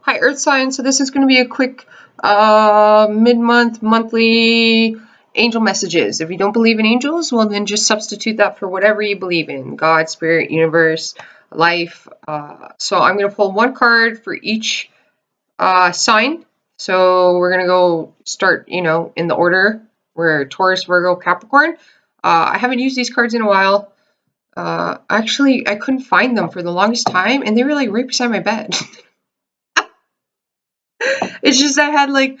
Hi, Earth Sign. So this is going to be a quick mid-month, monthly angel messages. If you don't believe in angels, well, then just substitute that for whatever you believe in. God, spirit, universe, life. So I'm going to pull one card for each sign. So we're going to go start, in the order. We're Taurus, Virgo, Capricorn. I haven't used these cards in a while. Actually, I couldn't find them for the longest time, and they were like right beside my bed. It's just I had like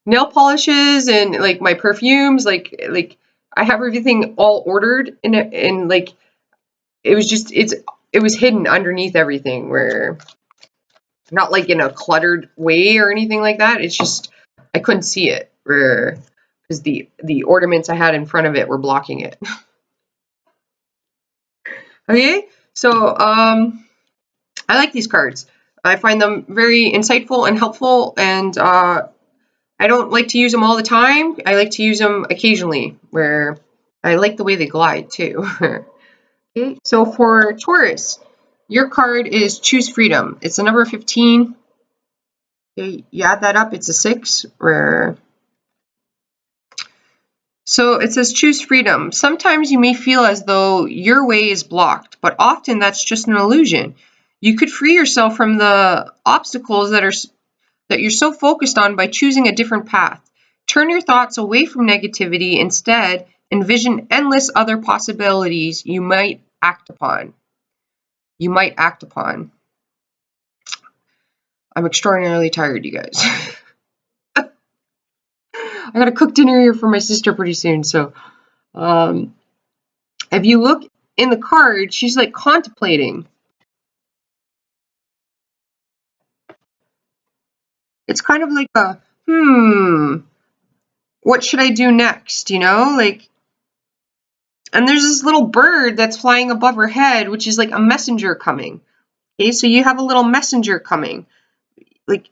nail polishes and like my perfumes, like I have everything all ordered and like it was just it was hidden underneath everything, where not like in a cluttered way or anything like that. It's just I couldn't see it where because the ornaments I had in front of it were blocking it. Okay, so I like these cards. I find them very insightful and helpful, and I don't like to use them all the time. I like to use them occasionally, where I like the way they glide too. Okay, so for Taurus, your card is Choose Freedom. It's the number 15. Okay, you add that up, it's a 6. So it says Choose Freedom. Sometimes you may feel as though your way is blocked, but often that's just an illusion. You could free yourself from the obstacles that you're so focused on by choosing a different path. Turn your thoughts away from negativity. Instead, envision endless other possibilities you might act upon. I'm extraordinarily tired, you guys. I gotta cook dinner here for my sister pretty soon. So, if you look in the card, she's like contemplating. It's kind of like a, what should I do next? Like, and there's this little bird that's flying above her head, which is like a messenger coming. Okay, so you have a little messenger coming. Like,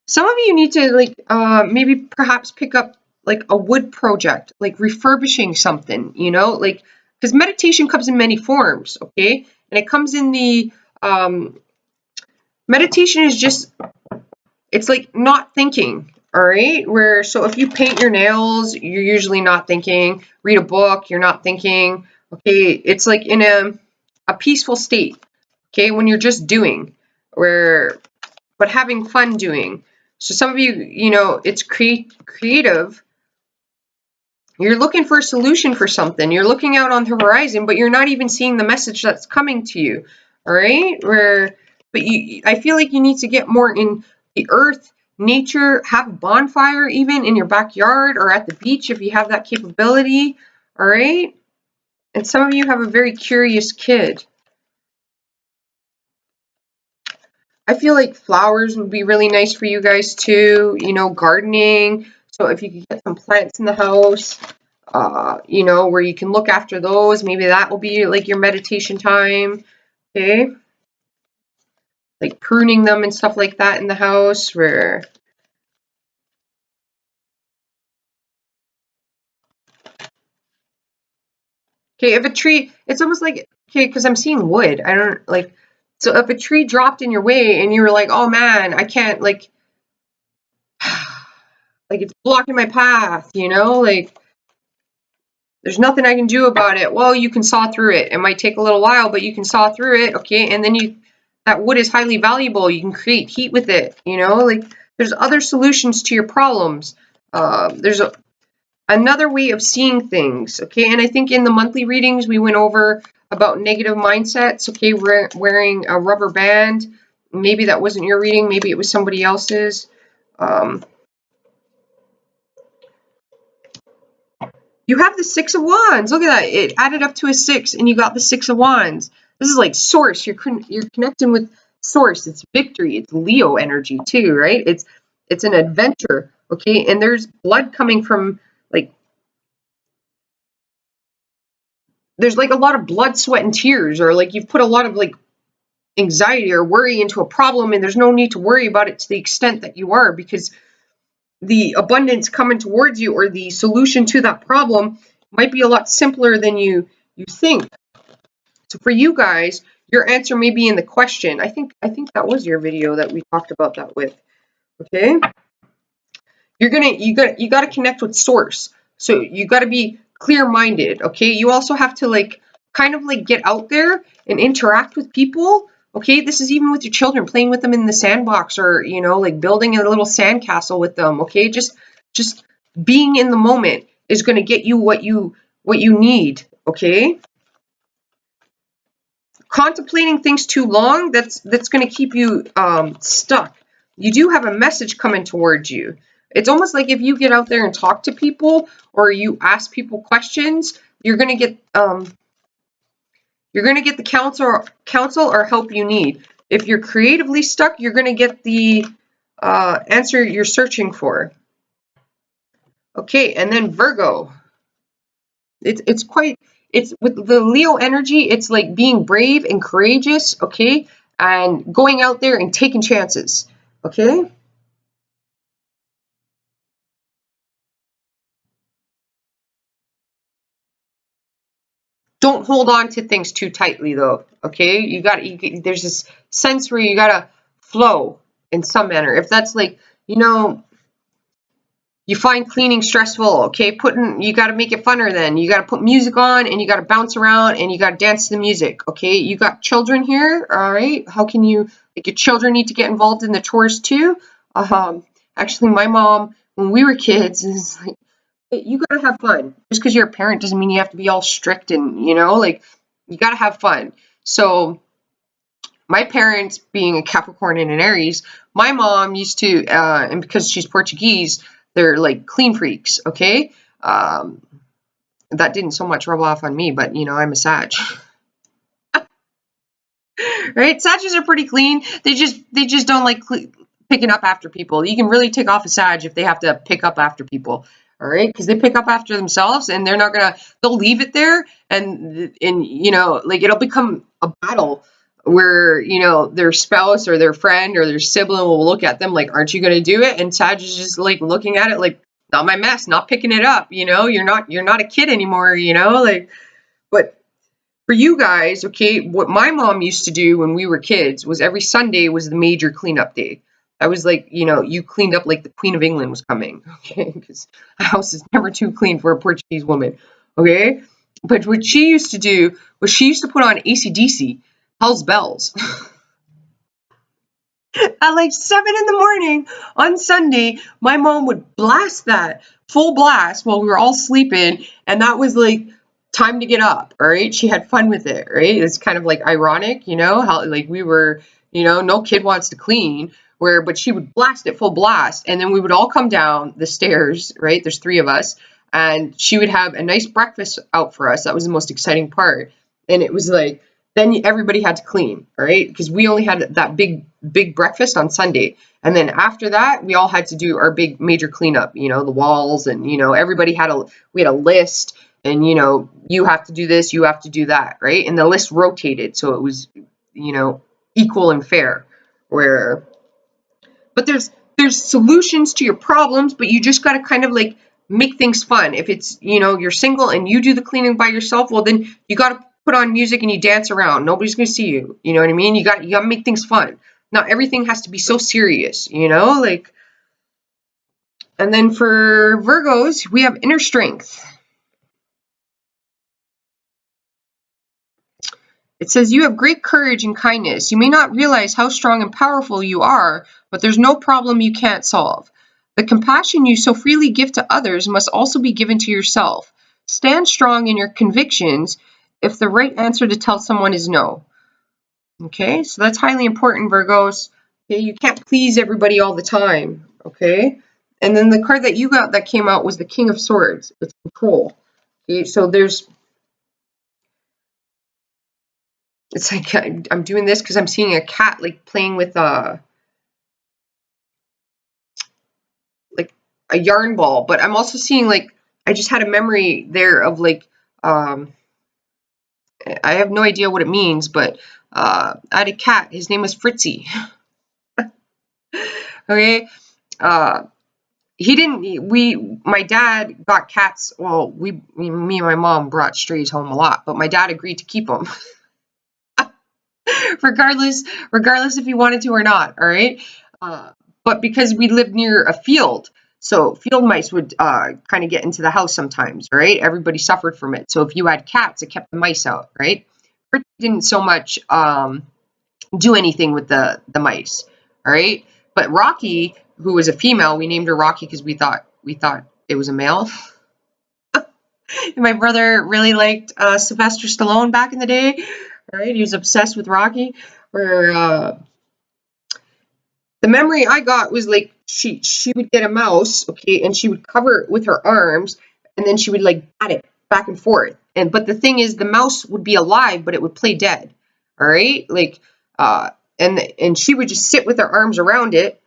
some of you need to like maybe perhaps pick up like a wood project, like refurbishing something, like because meditation comes in many forms, okay? And it comes in the meditation is just it's like not thinking, all right? Where so if you paint your nails, you're usually not thinking. Read a book, you're not thinking. Okay, it's like in a peaceful state. Okay, when you're just doing, but having fun doing. So some of you, it's creative. You're looking for a solution for something. You're looking out on the horizon, but you're not even seeing the message that's coming to you. All right, I feel like you need to get more in the earth, nature, have a bonfire even in your backyard or at the beach if you have that capability. All right, and some of you have a very curious kid. I feel like flowers would be really nice for you guys too, gardening. So if you could get some plants in the house, where you can look after those, maybe that will be like your meditation time, okay? Like pruning them and stuff like that in the house, where okay, if a tree, it's almost like, okay, because I'm seeing wood. I don't like, so if a tree dropped in your way and you were like, oh man, I can't like it's blocking my path, like there's nothing I can do about it. Well, you can saw through it. It might take a little while, but you can saw through it, okay? And then that wood is highly valuable. You can create heat with it, like there's other solutions to your problems. There's another way of seeing things, okay? And I think in the monthly readings, we went over about negative mindsets, okay? Wearing a rubber band. Maybe that wasn't your reading. Maybe it was somebody else's. You have the 6 of Wands. Look at that. It added up to a 6, and you got the 6 of Wands. This is like Source. You're connecting with Source. It's victory. It's Leo energy too, right? It's an adventure, okay? And there's blood coming from like there's like a lot of blood, sweat, and tears, or like you've put a lot of like anxiety or worry into a problem, and there's no need to worry about it to the extent that you are, because the abundance coming towards you or the solution to that problem might be a lot simpler than you think. So for you guys, your answer may be in the question. I think that was your video that we talked about that with. Okay? You gotta connect with source. So you gotta be clear-minded, okay? You also have to like kind of like get out there and interact with people. Okay, this is even with your children, playing with them in the sandbox, or like building a little sandcastle with them. Okay, just being in the moment is going to get you what you need. Okay, contemplating things too long, that's going to keep you stuck. You do have a message coming towards you. It's almost like if you get out there and talk to people, or you ask people questions, you're going to get the counsel or help you need. If you're creatively stuck, you're going to get the answer you're searching for. Okay, and then Virgo. It's with the Leo energy, it's like being brave and courageous, okay? And going out there and taking chances, okay? Don't hold on to things too tightly though, okay? There's this sense where you gotta flow in some manner. If that's like, you find cleaning stressful, okay? You got to make it funner then. You got to put music on, and you got to bounce around, and you got to dance to the music, okay? You got children here, all right? How can you, like, your children need to get involved in the chores too? Actually, my mom, when we were kids, is like, hey, you got to have fun. Just because you're a parent doesn't mean you have to be all strict and, like, you got to have fun. So my parents, being a Capricorn and an Aries, my mom used to, and because she's Portuguese, they're like clean freaks, okay? That didn't so much rub off on me, but I'm a Sag. Right? Sages are pretty clean. They just don't like picking up after people. You can really take off a Sag if they have to pick up after people. All right, because they pick up after themselves, and they'll leave it there, and like it'll become a battle where their spouse or their friend or their sibling will look at them like, aren't you going to do it? And Sag is just like looking at it like, not my mess, not picking it up. You're not a kid anymore. Like, but for you guys, okay, what my mom used to do when we were kids was every Sunday was the major cleanup day. I was like, you cleaned up like the Queen of England was coming, okay? Because a house is never too clean for a Portuguese woman, okay? But what she used to do was she used to put on AC/DC, Hell's Bells, at like 7 in the morning on Sunday. My mom would blast that full blast while we were all sleeping, and that was like time to get up. All right, she had fun with it. Right, it's kind of like ironic, how like we were, no kid wants to clean. But she would blast it full blast, and then we would all come down the stairs. Right, there's 3 of us, and she would have a nice breakfast out for us. That was the most exciting part, and it was like, then everybody had to clean, all right? Because we only had that big breakfast on Sunday. And then after that, we all had to do our big major cleanup, the walls, and everybody we had a list, and you have to do this, you have to do that, right? And the list rotated, so it was, equal and fair. But there's solutions to your problems, but you just got to kind of like make things fun. If it's, you're single and you do the cleaning by yourself, well, then you got to put on music and you dance around. Nobody's going to see you. You know what I mean? You got to make things fun. Not everything has to be so serious, like. And then for Virgos, we have inner strength. It says you have great courage and kindness. You may not realize how strong and powerful you are, but there's no problem you can't solve. The compassion you so freely give to others must also be given to yourself. Stand strong in your convictions if the right answer to tell someone is no. Okay, so that's highly important, Virgos. Okay, you can't please everybody all the time. Okay, and then the card that you got that came out was the King of Swords. It's control. Okay, so it's like I'm doing this because I'm seeing a cat like playing with like a yarn ball, but I'm also seeing like I just had a memory there of like I have no idea what it means, but I had a cat. His name was Fritzy. Okay, he didn't. My dad got cats. Well, me and my mom brought strays home a lot, but my dad agreed to keep them. regardless if you wanted to or not, all right? But because we lived near a field, so field mice would kind of get into the house sometimes, right? Everybody suffered from it. So if you had cats, it kept the mice out, right? Fritz didn't so much do anything with the mice, all right? But Rocky, who was a female, we named her Rocky because we thought it was a male. My brother really liked Sylvester Stallone back in the day, right? He was obsessed with Rocky. Where the memory I got was like she would get a mouse, okay, and she would cover it with her arms, and then she would like bat it back and forth. But the thing is, the mouse would be alive, but it would play dead. All right, like and she would just sit with her arms around it,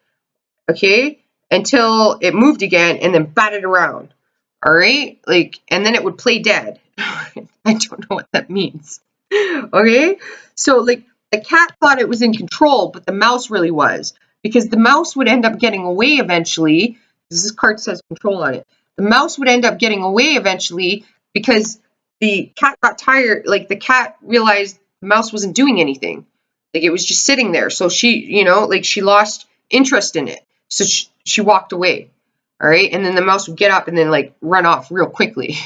okay, until it moved again, and then bat it around. All right, like, and then it would play dead. I don't know what that means. Okay, so like the cat thought it was in control, but the mouse really was, because the mouse would end up getting away eventually. This card says control on it. The mouse would end up getting away eventually because the cat got tired. Like the cat realized the mouse wasn't doing anything. Like it was just sitting there. So she, like she lost interest in it. So she walked away. All right. And then the mouse would get up and then like run off real quickly.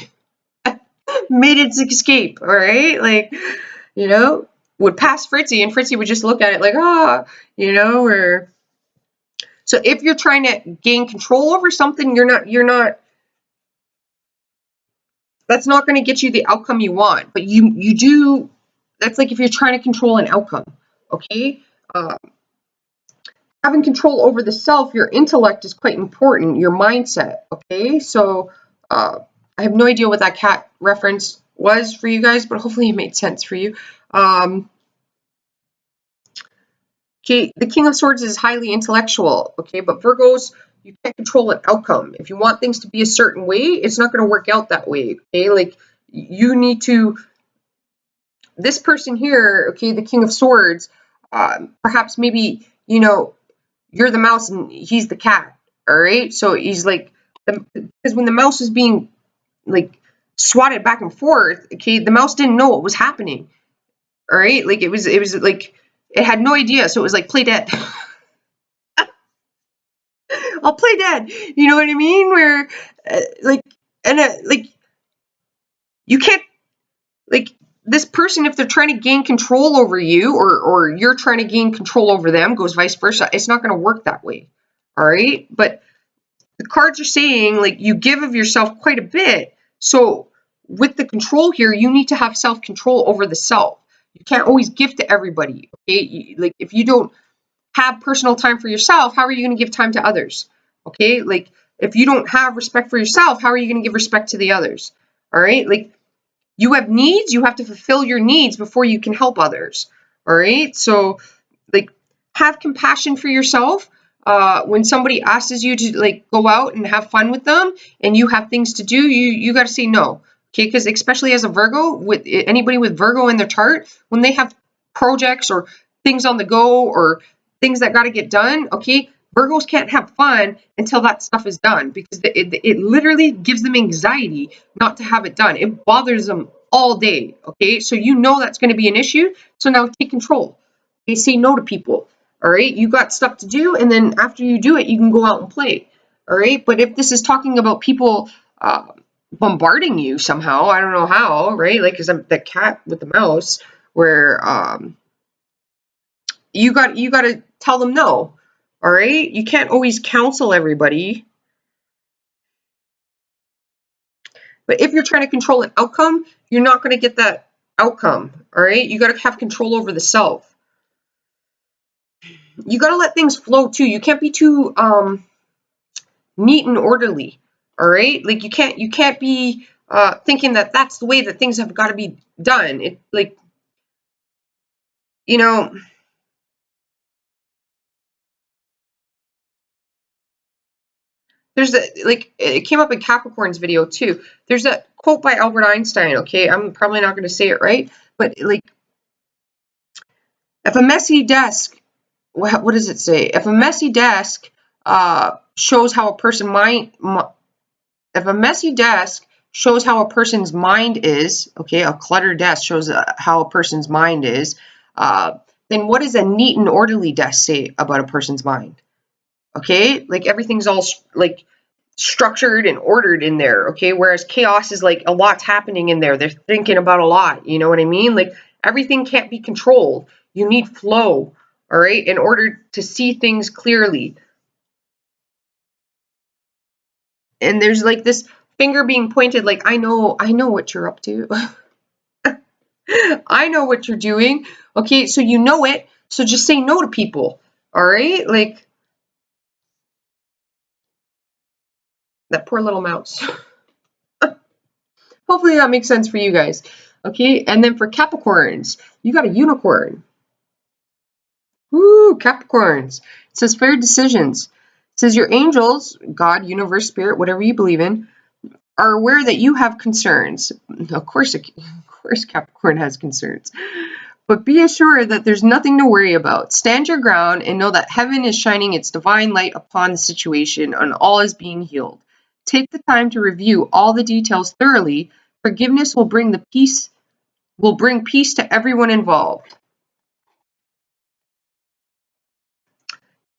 Made its escape. All right. Like, would pass Fritzy, and Fritzy would just look at it like, or so if you're trying to gain control over something, that's not going to get you the outcome you want, but you do. That's like if you're trying to control an outcome, okay? Having control over the self, your intellect is quite important, your mindset, okay? So I have no idea what that cat reference was for you guys, but hopefully it made sense for you. Okay, the King of Swords is highly intellectual, okay, but Virgos, you can't control an outcome. If you want things to be a certain way, it's not going to work out that way, okay? Like, you need to, this person here, okay, the King of Swords, perhaps maybe, you're the mouse and he's the cat, all right? So he's like, because when the mouse was being, like, swatted back and forth, okay, the mouse didn't know what was happening, all right? Like, it was like, it had no idea, so it was like, play dead. I'll play dead. You know what I mean? Where, like, you can't, like, this person, if they're trying to gain control over you, or you're trying to gain control over them, goes vice versa. It's not going to work that way. All right. But the cards are saying, like, you give of yourself quite a bit. So with the control here, you need to have self-control over the self. You can't always give to everybody. Okay. Like, if you don't have personal time for yourself, how are you going to give time to others? Okay, like if you don't have respect for yourself, how are you going to give respect to the others? All right, like you have needs, you have to fulfill your needs before you can help others. All right, so like have compassion for yourself. When somebody asks you to like go out and have fun with them, and you have things to do, you got to say no. Okay, because especially as a Virgo, with anybody with Virgo in their chart, when they have projects or things on the go or things that got to get done, okay, Virgos can't have fun until that stuff is done, because it literally gives them anxiety not to have it done. It bothers them all day, okay? So that's going to be an issue. So now take control. Okay, say no to people, all right? You got stuff to do, and then after you do it, you can go out and play, all right? But if this is talking about people bombarding you somehow, I don't know how, right? Like, because I'm the cat with the mouse, where you got to tell them no. All right, you can't always counsel everybody, but if you're trying to control an outcome, you're not going to get that outcome. All right, you got to have control over the self. You got to let things flow too. You can't be too neat and orderly. All right, like you can't be thinking that that's the way that things have got to be done. It like, you know. There's it came up in Capricorn's video too. There's that quote by Albert Einstein, okay? I'm probably not going to say it right, but like, if a messy desk, what does it say? If a messy desk shows how a person if a messy desk shows how a person's mind is, okay, a cluttered desk shows how a person's mind is, then what does a neat and orderly desk say about a person's mind? Okay, like everything's all like structured and ordered in there. Okay, whereas chaos is like a lot's happening in there. They're thinking about a lot. You know what I mean? Like everything can't be controlled. You need flow. All right, in order to see things clearly. And there's like this finger being pointed, like I know what you're up to. I know what you're doing. Okay, so you know it. So just say no to people. All right, like that poor little mouse. Hopefully that makes sense for you guys. Okay, and then for Capricorns, you got a unicorn. Woo, Capricorns. It says fair decisions. It says your angels, God, universe, spirit, whatever you believe in, are aware that you have concerns. Of course, Capricorn has concerns. But be assured that there's nothing to worry about. Stand your ground and know that heaven is shining its divine light upon the situation and all is being healed. Take the time to review all the details thoroughly. Forgiveness will bring peace to everyone involved.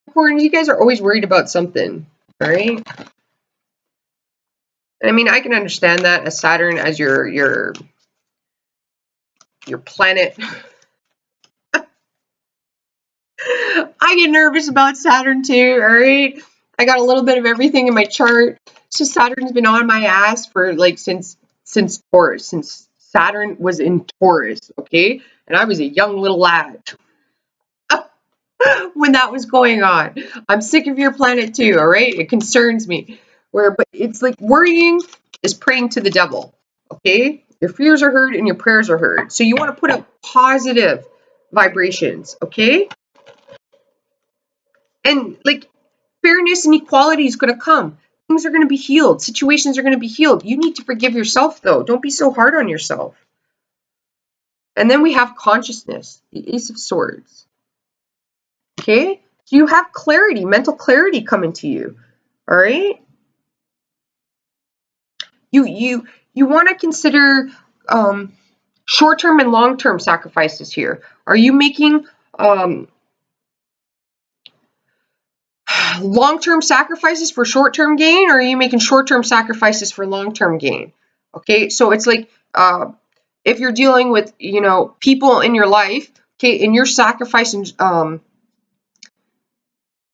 Capricorn, you guys are always worried about something, all right? I mean, I can understand that as Saturn as your planet. I get nervous about Saturn too, all right? I got a little bit of everything in my chart. So Saturn's been on my ass for like since Taurus, since Saturn was in Taurus, okay? And I was a young little lad when that was going on. I'm sick of your planet too, all right? It concerns me. But it's like worrying is praying to the devil, okay? Your fears are heard and your prayers are heard. So you want to put up positive vibrations, okay? And like fairness and equality is going to come. Things are going to be healed. Situations are going to be healed. You need to forgive yourself, though. Don't be so hard on yourself. And then we have consciousness, the Ace of Swords. Okay? So you have clarity, mental clarity coming to you. All right? You want to consider short-term and long-term sacrifices here. Are you making long-term sacrifices for short-term gain, or are you making short-term sacrifices for long-term gain? Okay, so it's like if you're dealing with people in your life, okay, and you're sacrificing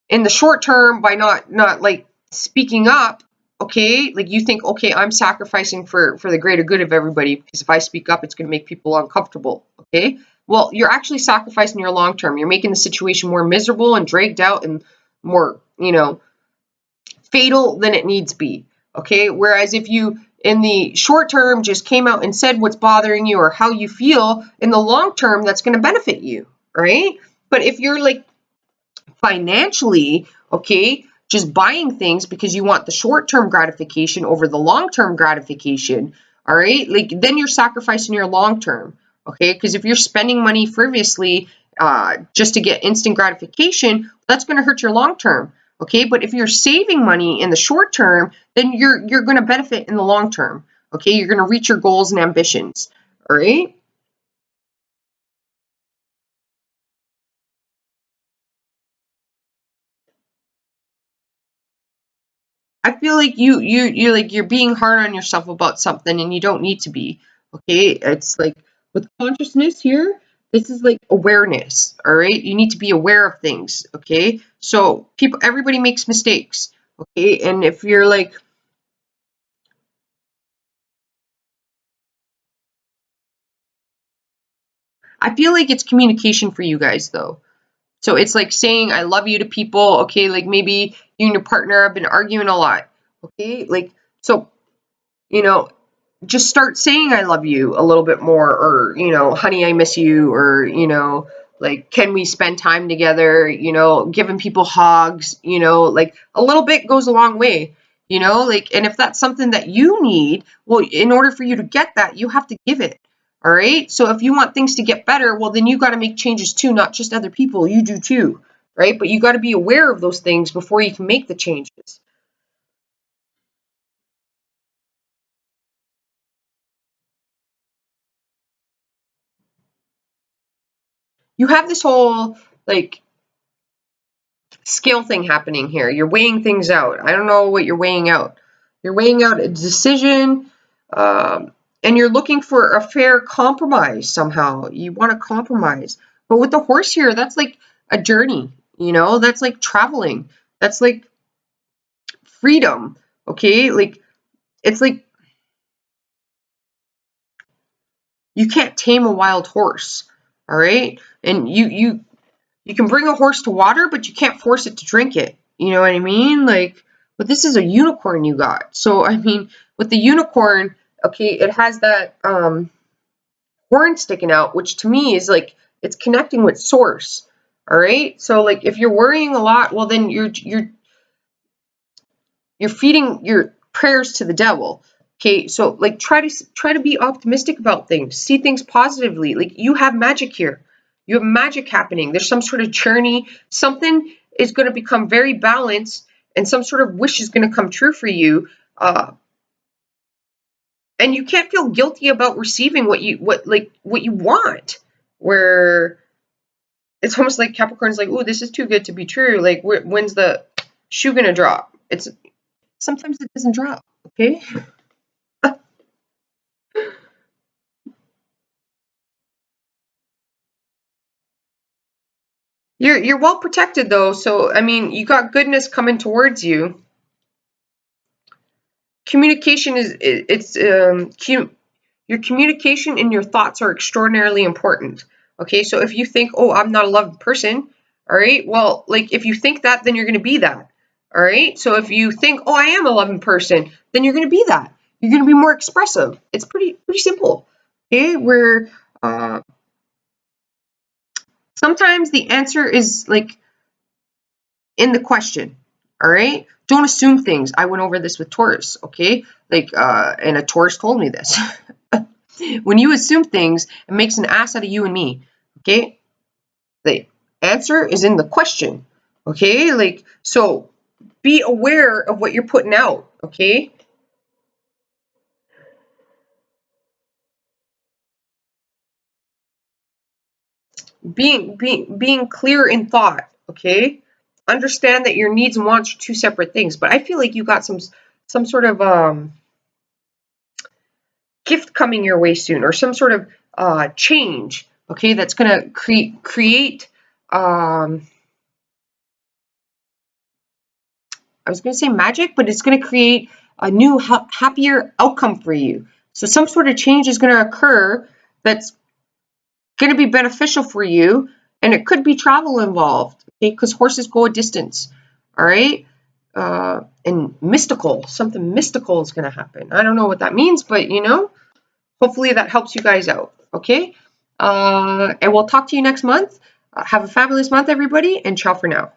in the short term by not like speaking up, okay, like you think, okay, I'm sacrificing for the greater good of everybody because if I speak up, it's going to make people uncomfortable, okay. Well, you're actually sacrificing your long term. You're making the situation more miserable and dragged out and more fatal than it needs be. Okay. Whereas if you in the short term just came out and said what's bothering you or how you feel, in the long term, that's going to benefit you. Right. But if you're like financially, okay, just buying things because you want the short term gratification over the long term gratification, all right, like then you're sacrificing your long term. Okay. Because if you're spending money frivolously just to get instant gratification, that's going to hurt your long term. Okay, but if you're saving money in the short term, then you're going to benefit in the long term. Okay, you're going to reach your goals and ambitions. All right. I feel like you're being hard on yourself about something and you don't need to be. Okay, it's like with consciousness here, this is like awareness. All right, you need to be aware of things. Okay, so everybody makes mistakes. Okay, and if you're like I feel like it's communication for you guys though. So it's like saying I love you to people, okay? Like maybe you and your partner have been arguing a lot, okay? Like so, you know, just start saying I love you a little bit more, or honey, I miss you, or like can we spend time together, giving people hugs, like a little bit goes a long way, like, and if that's something that you need, well, in order for you to get that, you have to give it. All right, so if you want things to get better, well, then you got to make changes too, not just other people, you do too, right? But you got to be aware of those things before you can make the changes. you have this whole like scale thing happening here. You're weighing things out. I don't know what you're weighing out. You're weighing out a decision, and you're looking for a fair compromise somehow. You want to compromise. But with the horse here, that's like a journey, that's like traveling. That's like freedom, okay? Like, it's like you can't tame a wild horse, all right? And you can bring a horse to water, but you can't force it to drink it. You know what I mean? Like, but this is a unicorn you got. So, I mean, with the unicorn, okay, it has that horn sticking out, which to me is like, it's connecting with source. All right? So, like, if you're worrying a lot, well, then you're feeding your prayers to the devil. Okay, so like try to be optimistic about things. See things positively. Like, you have magic here. You have magic happening. There's some sort of journey. Something is going to become very balanced, and some sort of wish is going to come true for you. And you can't feel guilty about receiving what you want. Where it's almost like Capricorn's like, "Oh, this is too good to be true." Like, when's the shoe gonna drop? It's sometimes it doesn't drop. Okay. You're well protected though, so I mean, you got goodness coming towards you. Communication is it's your communication and your thoughts are extraordinarily important. Okay, so if you think, oh, I'm not a loved person, all right, well, like if you think that, then you're going to be that. All right, so if you think, oh, I am a loving person, then you're going to be that. You're going to be more expressive. It's pretty simple. Okay, where sometimes the answer is like in the question. All right, don't assume things. I went over this with Taurus. Okay, like and a Taurus told me this. When you assume things, it makes an ass out of you and me. Okay, the answer is in the question. Okay, like, so be aware of what you're putting out. Okay, being clear in thought. Okay, understand that your needs and wants are two separate things. But I feel like you got some sort of gift coming your way soon, or some sort of change. Okay, that's gonna create. I was going to say magic, but it's going to create a new, happier outcome for you. So some sort of change is going to occur that's going to be beneficial for you, and it could be travel involved, okay? Because horses go a distance, all right? And something mystical is going to happen. I don't know what that means, but hopefully that helps you guys out, okay? And we'll talk to you next month. Have a fabulous month, everybody, and ciao for now.